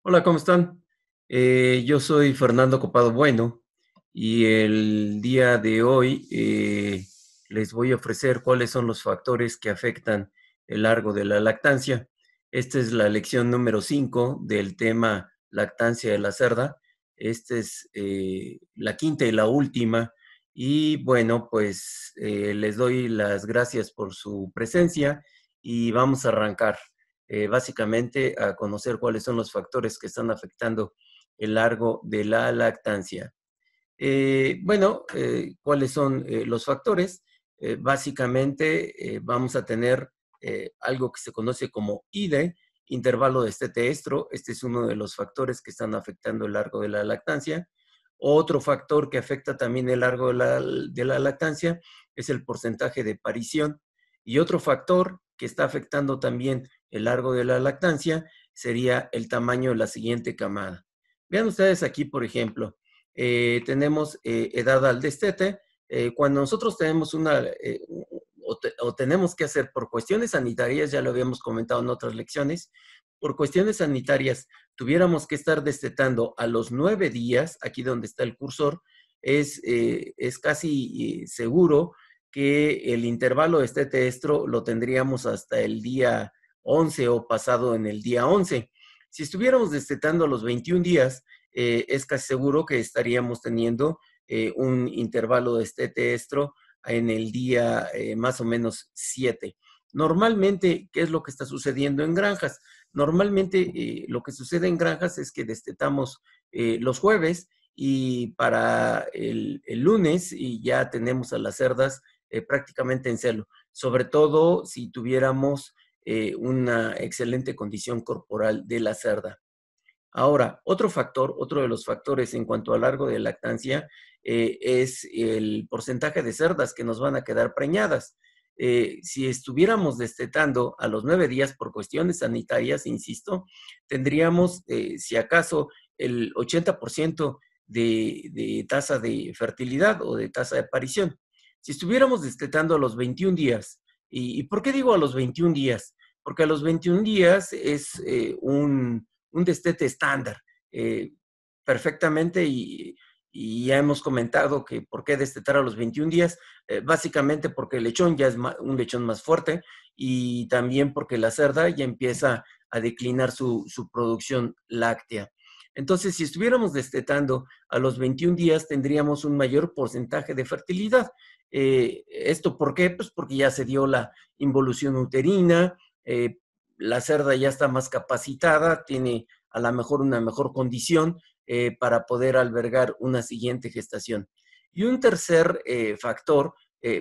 Hola, ¿cómo están? Yo soy Fernando Copado Bueno y el día de hoy les voy a ofrecer cuáles son los factores que afectan el largo de la lactancia. Esta es la lección número 5 del tema lactancia de la cerda. Esta es la quinta y la última. Y bueno, pues les doy las gracias por su presencia y vamos a arrancar básicamente a conocer cuáles son los factores que están afectando el largo de la lactancia. ¿Cuáles son los factores? Básicamente vamos a tener algo que se conoce como IDE, intervalo de estete-estro. Este es uno de los factores que están afectando el largo de la lactancia. Otro factor que afecta también el largo de la lactancia es el porcentaje de parición. Y otro factor que está afectando también el largo de la lactancia sería el tamaño de la siguiente camada. Vean ustedes aquí, por ejemplo, tenemos edad al destete. Cuando nosotros tenemos tenemos que hacer por cuestiones sanitarias, ya lo habíamos comentado en otras lecciones, por cuestiones sanitarias tuviéramos que estar destetando a los 9 días, aquí donde está el cursor, es casi seguro que el intervalo de estete-estro lo tendríamos hasta el día 11 o pasado en el día 11. Si estuviéramos destetando a los 21 días, es casi seguro que estaríamos teniendo un intervalo de estete-estro en el día más o menos 7. Normalmente, ¿qué es lo que está sucediendo en granjas? Normalmente lo que sucede en granjas es que destetamos los jueves y para el lunes y ya tenemos a las cerdas prácticamente en celo, sobre todo si tuviéramos una excelente condición corporal de la cerda. Ahora, otro de los factores en cuanto al largo de lactancia es el porcentaje de cerdas que nos van a quedar preñadas. Si estuviéramos destetando a los 9 días por cuestiones sanitarias, insisto, tendríamos, si acaso, el 80% de tasa de fertilidad o de tasa de aparición. Si estuviéramos destetando a los 21 días, ¿y por qué digo a los 21 días? Porque a los 21 días es un destete estándar perfectamente y ya hemos comentado que por qué destetar a los 21 días, básicamente porque el lechón ya es un lechón más fuerte y también porque la cerda ya empieza a declinar su producción láctea. Entonces, si estuviéramos destetando a los 21 días, tendríamos un mayor porcentaje de fertilidad. ¿Esto por qué? Pues porque ya se dio la involución uterina, la cerda ya está más capacitada, tiene a lo mejor una mejor condición para poder albergar una siguiente gestación. Y un tercer factor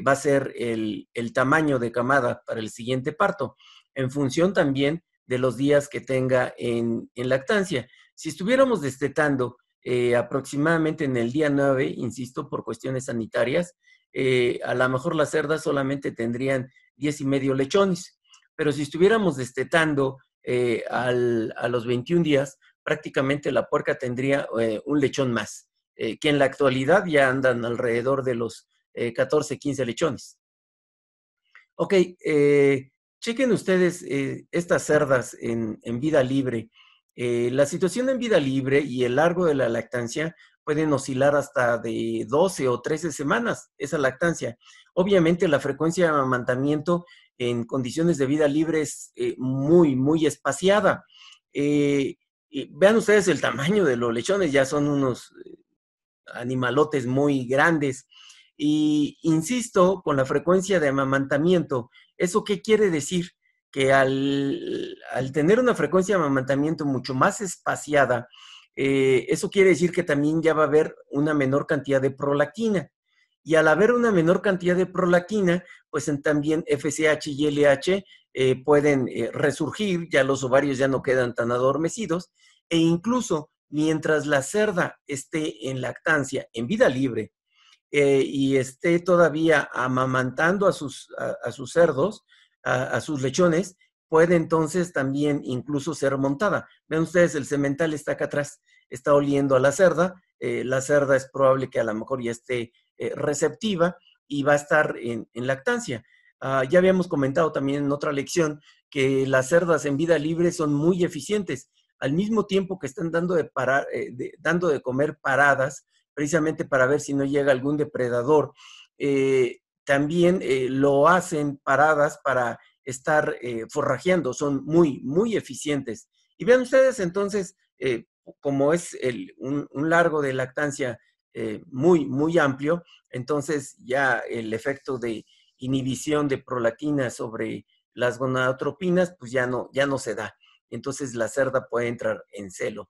va a ser el tamaño de camada para el siguiente parto, en función también de los días que tenga en lactancia. Si estuviéramos destetando aproximadamente en el día 9, insisto, por cuestiones sanitarias, a lo mejor las cerdas solamente tendrían 10 y medio lechones, pero si estuviéramos destetando a los 21 días, prácticamente la puerca tendría un lechón más, que en la actualidad ya andan alrededor de los 14, 15 lechones. Ok, chequen ustedes estas cerdas en vida libre. La situación en vida libre y el largo de la lactancia pueden oscilar hasta de 12 o 13 semanas, esa lactancia. Obviamente la frecuencia de amamantamiento en condiciones de vida libre es muy espaciada. Y vean ustedes el tamaño de los lechones, ya son unos animalotes muy grandes. Y insisto, con la frecuencia de amamantamiento, ¿eso qué quiere decir? Que al tener una frecuencia de amamantamiento mucho más espaciada, eso quiere decir que también ya va a haber una menor cantidad de prolactina. Y al haber una menor cantidad de prolactina, pues también FSH y LH pueden resurgir, ya los ovarios ya no quedan tan adormecidos, e incluso mientras la cerda esté en lactancia, en vida libre, y esté todavía amamantando a sus cerdos, a sus lechones, puede entonces también incluso ser montada. Ven ustedes, el semental está acá atrás, está oliendo a la cerda es probable que a lo mejor ya esté receptiva y va a estar en lactancia. Ya habíamos comentado también en otra lección que las cerdas en vida libre son muy eficientes. al mismo tiempo que están dando de comer paradas, precisamente para ver si no llega algún depredador. También lo hacen paradas para estar forrajeando, son muy, muy eficientes. Y vean ustedes entonces, como es un largo de lactancia muy, muy amplio, entonces ya el efecto de inhibición de prolactina sobre las gonadotropinas, pues ya no se da. Entonces la cerda puede entrar en celo.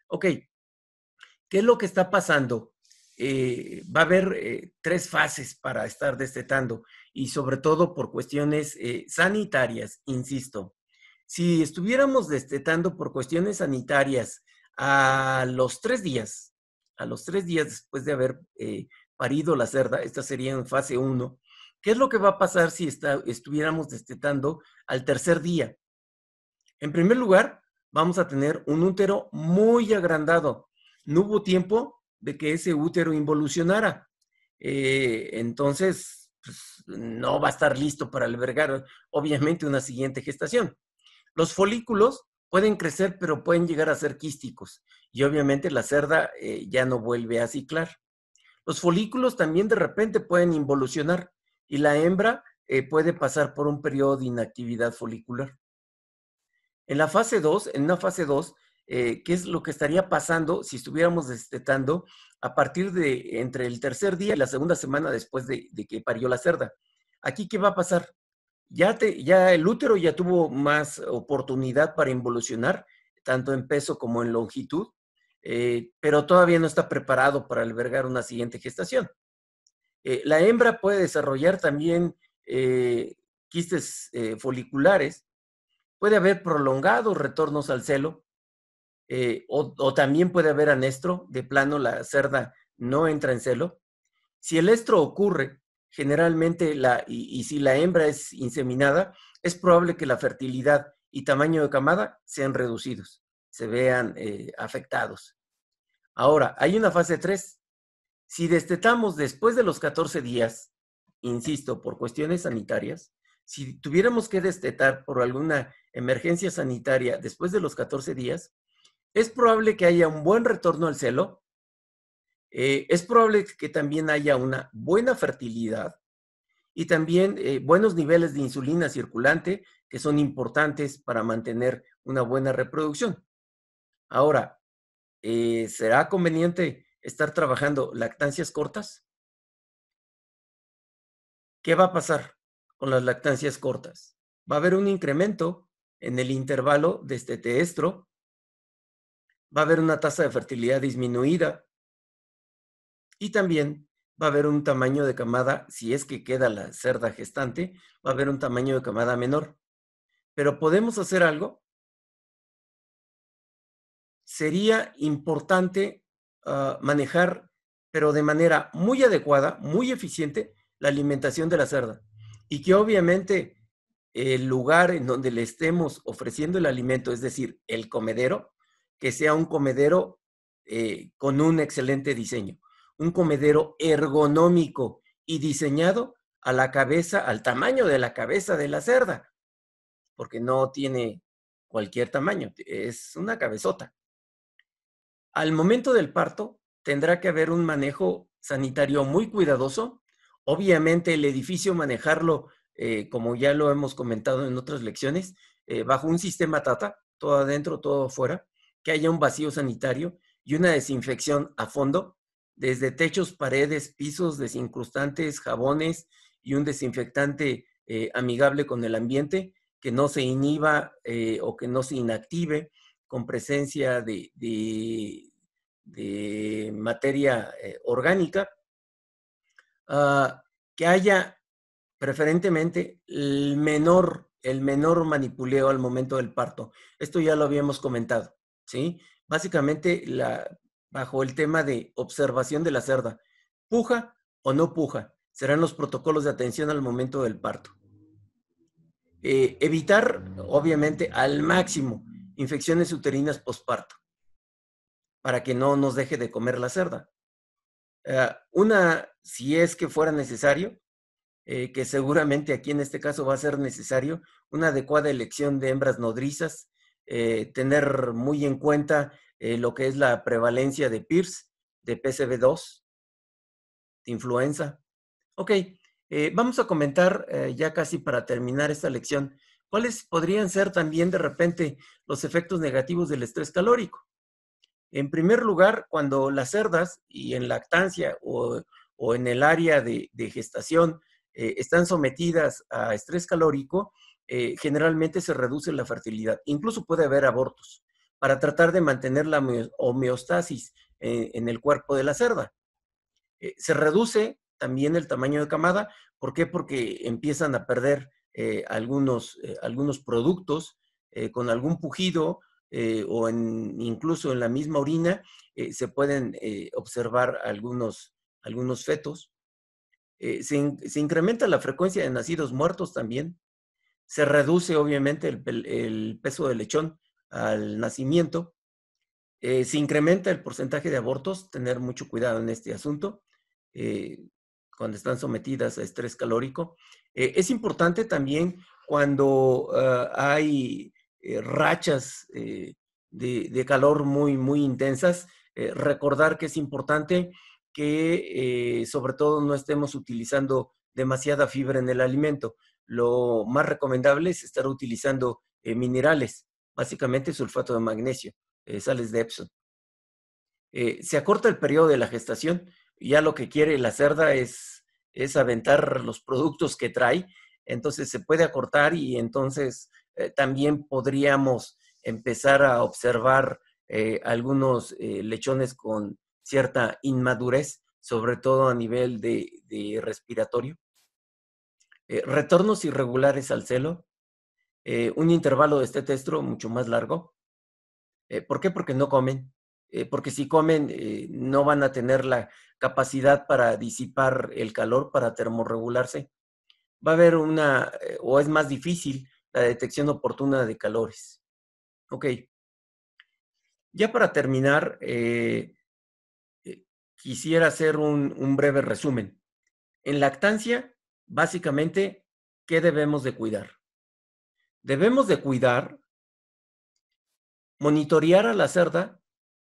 Ok, ¿qué es lo que está pasando? Va a haber 3 fases para estar destetando y sobre todo por cuestiones sanitarias, insisto. Si estuviéramos destetando por cuestiones sanitarias a los 3 días después de haber parido la cerda, esta sería en fase 1, ¿qué es lo que va a pasar si estuviéramos destetando al tercer día? En primer lugar, vamos a tener un útero muy agrandado. No hubo tiempo de que ese útero involucionara. Entonces, pues, no va a estar listo para albergar, obviamente, una siguiente gestación. Los folículos pueden crecer, pero pueden llegar a ser quísticos. Y obviamente la cerda ya no vuelve a ciclar. Los folículos también de repente pueden involucionar y la hembra puede pasar por un periodo de inactividad folicular. En la fase 2, en una fase 2, ¿qué es lo que estaría pasando si estuviéramos destetando a partir de entre el tercer día y la segunda semana después de que parió la cerda? Aquí, ¿qué va a pasar? Ya el útero ya tuvo más oportunidad para involucionar, tanto en peso como en longitud, pero todavía no está preparado para albergar una siguiente gestación. La hembra puede desarrollar también quistes foliculares, puede haber prolongados retornos al celo, o también puede haber anestro, de plano la cerda no entra en celo. Si el estro ocurre, generalmente, y si la hembra es inseminada, es probable que la fertilidad y tamaño de camada sean reducidos, se vean afectados. Ahora, hay una fase 3. Si destetamos después de los 14 días, insisto, por cuestiones sanitarias, si tuviéramos que destetar por alguna emergencia sanitaria después de los 14 días, es probable que haya un buen retorno al celo, es probable que también haya una buena fertilidad y también buenos niveles de insulina circulante que son importantes para mantener una buena reproducción. Ahora, ¿será conveniente estar trabajando lactancias cortas? ¿Qué va a pasar con las lactancias cortas? Va a haber un incremento en el intervalo de estro, va a haber una tasa de fertilidad disminuida y también va a haber un tamaño de camada, si es que queda la cerda gestante, va a haber un tamaño de camada menor. Pero podemos hacer algo. Sería importante manejar, pero de manera muy adecuada, muy eficiente, la alimentación de la cerda. Y que obviamente el lugar en donde le estemos ofreciendo el alimento, es decir, el comedero, que sea un comedero con un excelente diseño, un comedero ergonómico y diseñado a la cabeza, al tamaño de la cabeza de la cerda, porque no tiene cualquier tamaño, es una cabezota. Al momento del parto, tendrá que haber un manejo sanitario muy cuidadoso. Obviamente, el edificio manejarlo, como ya lo hemos comentado en otras lecciones, bajo un sistema TATA, todo adentro, todo afuera, que haya un vacío sanitario y una desinfección a fondo, desde techos, paredes, pisos, desincrustantes, jabones y un desinfectante amigable con el ambiente, que no se inhiba o que no se inactive con presencia de materia orgánica, que haya preferentemente el menor manipuleo al momento del parto. Esto ya lo habíamos comentado, ¿sí? Básicamente, bajo el tema de observación de la cerda, ¿puja o no puja? Serán los protocolos de atención al momento del parto. Evitar, obviamente, al máximo infecciones uterinas postparto, para que no nos deje de comer la cerda. Si es que fuera necesario, que seguramente aquí en este caso va a ser necesario, una adecuada elección de hembras nodrizas, tener muy en cuenta lo que es la prevalencia de PIRS, de PCV2, de influenza. Ok, vamos a comentar ya casi para terminar esta lección, ¿cuáles podrían ser también de repente los efectos negativos del estrés calórico? En primer lugar, cuando las cerdas y en lactancia o en el área de gestación están sometidas a estrés calórico, generalmente se reduce la fertilidad. Incluso puede haber abortos para tratar de mantener la homeostasis en el cuerpo de la cerda. Se reduce también el tamaño de camada. ¿Por qué? Porque empiezan a perder algunos productos con algún pujido o incluso en la misma orina se pueden observar algunos fetos. Se incrementa la frecuencia de nacidos muertos también. Se reduce obviamente el peso del lechón al nacimiento. Se incrementa el porcentaje de abortos, tener mucho cuidado en este asunto, eh, cuando están sometidas a estrés calórico. Es importante también cuando hay rachas de calor muy intensas, recordar que es importante que sobre todo no estemos utilizando demasiada fibra en el alimento. Lo más recomendable es estar utilizando minerales, básicamente sulfato de magnesio, sales de Epsom. Se acorta el periodo de la gestación, ya lo que quiere la cerda es aventar los productos que trae, entonces se puede acortar y entonces también podríamos empezar a observar algunos lechones con cierta inmadurez, sobre todo a nivel de respiratorio. Retornos irregulares al celo, un intervalo de este estestro mucho más largo. ¿Por qué? Porque no comen. Porque si comen, no van a tener la capacidad para disipar el calor, para termorregularse. Va a haber o es más difícil la detección oportuna de calores. Ok. Ya para terminar, quisiera hacer un breve resumen. En lactancia, básicamente, ¿qué debemos de cuidar? Debemos de cuidar, monitorear a la cerda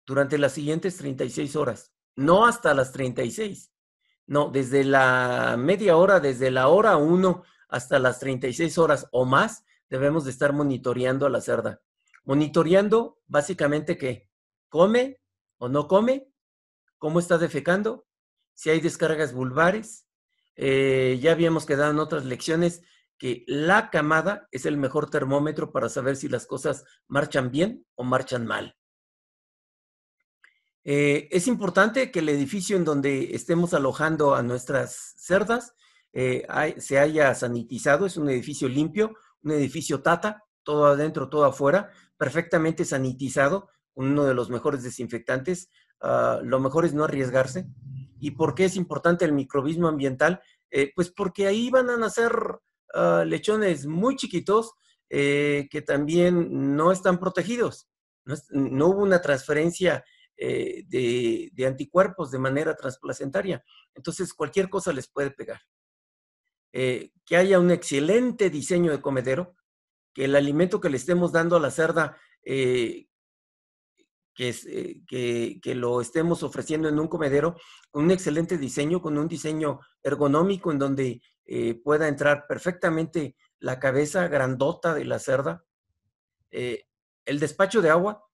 durante las siguientes 36 horas, no hasta las 36. No, desde la media hora, desde la hora 1 hasta las 36 horas o más, debemos de estar monitoreando a la cerda. Monitoreando básicamente qué, come o no come, cómo está defecando, si hay descargas vulvares. Ya habíamos quedado en otras lecciones que la camada es el mejor termómetro para saber si las cosas marchan bien o marchan mal. Es importante que el edificio en donde estemos alojando a nuestras cerdas se haya sanitizado, es un edificio limpio, un edificio Tata, todo adentro, todo afuera, perfectamente sanitizado, con uno de los mejores desinfectantes. Lo mejor es no arriesgarse. ¿Y por qué es importante el microbismo ambiental? Pues porque ahí van a nacer lechones muy chiquitos que también no están protegidos. No hubo una transferencia de anticuerpos de manera transplacentaria. Entonces, cualquier cosa les puede pegar. Que haya un excelente diseño de comedero, que el alimento que le estemos dando a la cerda, que lo estemos ofreciendo en un comedero, con un excelente diseño, con un diseño ergonómico en donde pueda entrar perfectamente la cabeza grandota de la cerda. El despacho de agua,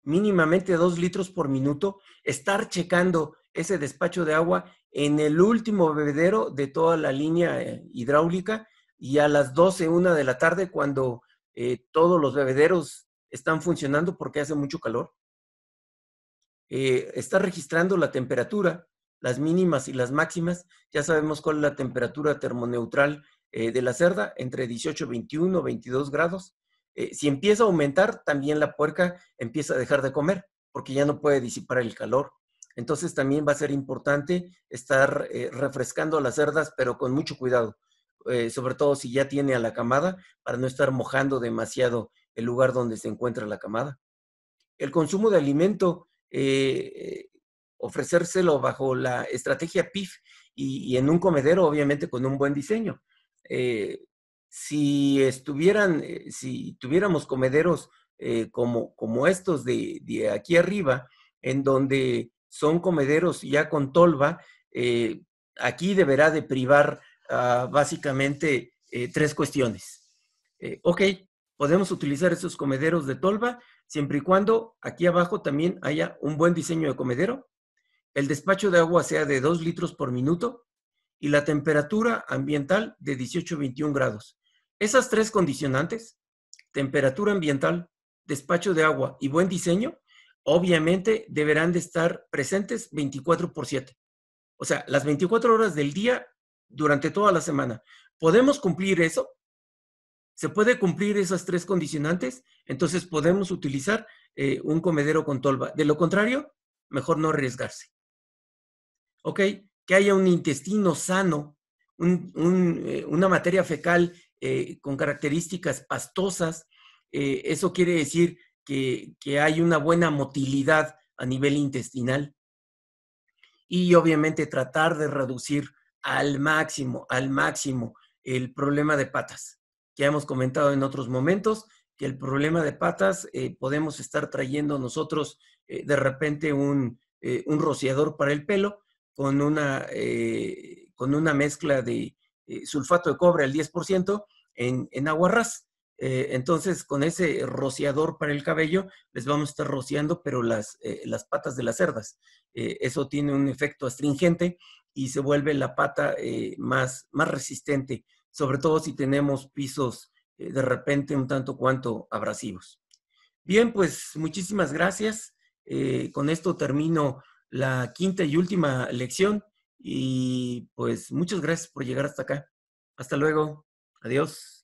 mínimamente 2 litros por minuto, estar checando ese despacho de agua en el último bebedero de toda la línea hidráulica y a las 12:01 de la tarde cuando todos los bebederos están funcionando porque hace mucho calor. Está registrando la temperatura, las mínimas y las máximas. Ya sabemos cuál es la temperatura termoneutral de la cerda, entre 18, 21, 22 grados. Si empieza a aumentar, también la puerca empieza a dejar de comer porque ya no puede disipar el calor. Entonces también va a ser importante estar refrescando a las cerdas, pero con mucho cuidado, sobre todo si ya tiene a la camada, para no estar mojando demasiado el lugar donde se encuentra la camada. El consumo de alimento, ofrecérselo bajo la estrategia PIF y en un comedero, obviamente, con un buen diseño. Si tuviéramos comederos como estos de aquí arriba, en donde son comederos ya con tolva, aquí deberá de privar básicamente tres cuestiones. Ok, podemos utilizar esos comederos de tolva siempre y cuando aquí abajo también haya un buen diseño de comedero, el despacho de agua sea de 2 litros por minuto y la temperatura ambiental de 18 a 21 grados. Esas tres condicionantes, temperatura ambiental, despacho de agua y buen diseño, obviamente deberán de estar presentes 24/7. O sea, las 24 horas del día durante toda la semana. ¿Podemos cumplir eso? ¿Se puede cumplir esas tres condicionantes? Entonces podemos utilizar un comedero con tolva. De lo contrario, mejor no arriesgarse. ¿Ok? Que haya un intestino sano, una materia fecal con características pastosas. Eso quiere decir que hay una buena motilidad a nivel intestinal y obviamente tratar de reducir al máximo el problema de patas. Ya hemos comentado en otros momentos que el problema de patas podemos estar trayendo nosotros de repente un rociador para el pelo con una mezcla de sulfato de cobre al 10% en agua ras. Entonces, con ese rociador para el cabello, les vamos a estar rociando, pero las patas de las cerdas. Eso tiene un efecto astringente y se vuelve la pata más resistente, sobre todo si tenemos pisos de repente un tanto cuanto abrasivos. Bien, pues muchísimas gracias. Con esto termino la quinta y última lección y pues muchas gracias por llegar hasta acá. Hasta luego. Adiós.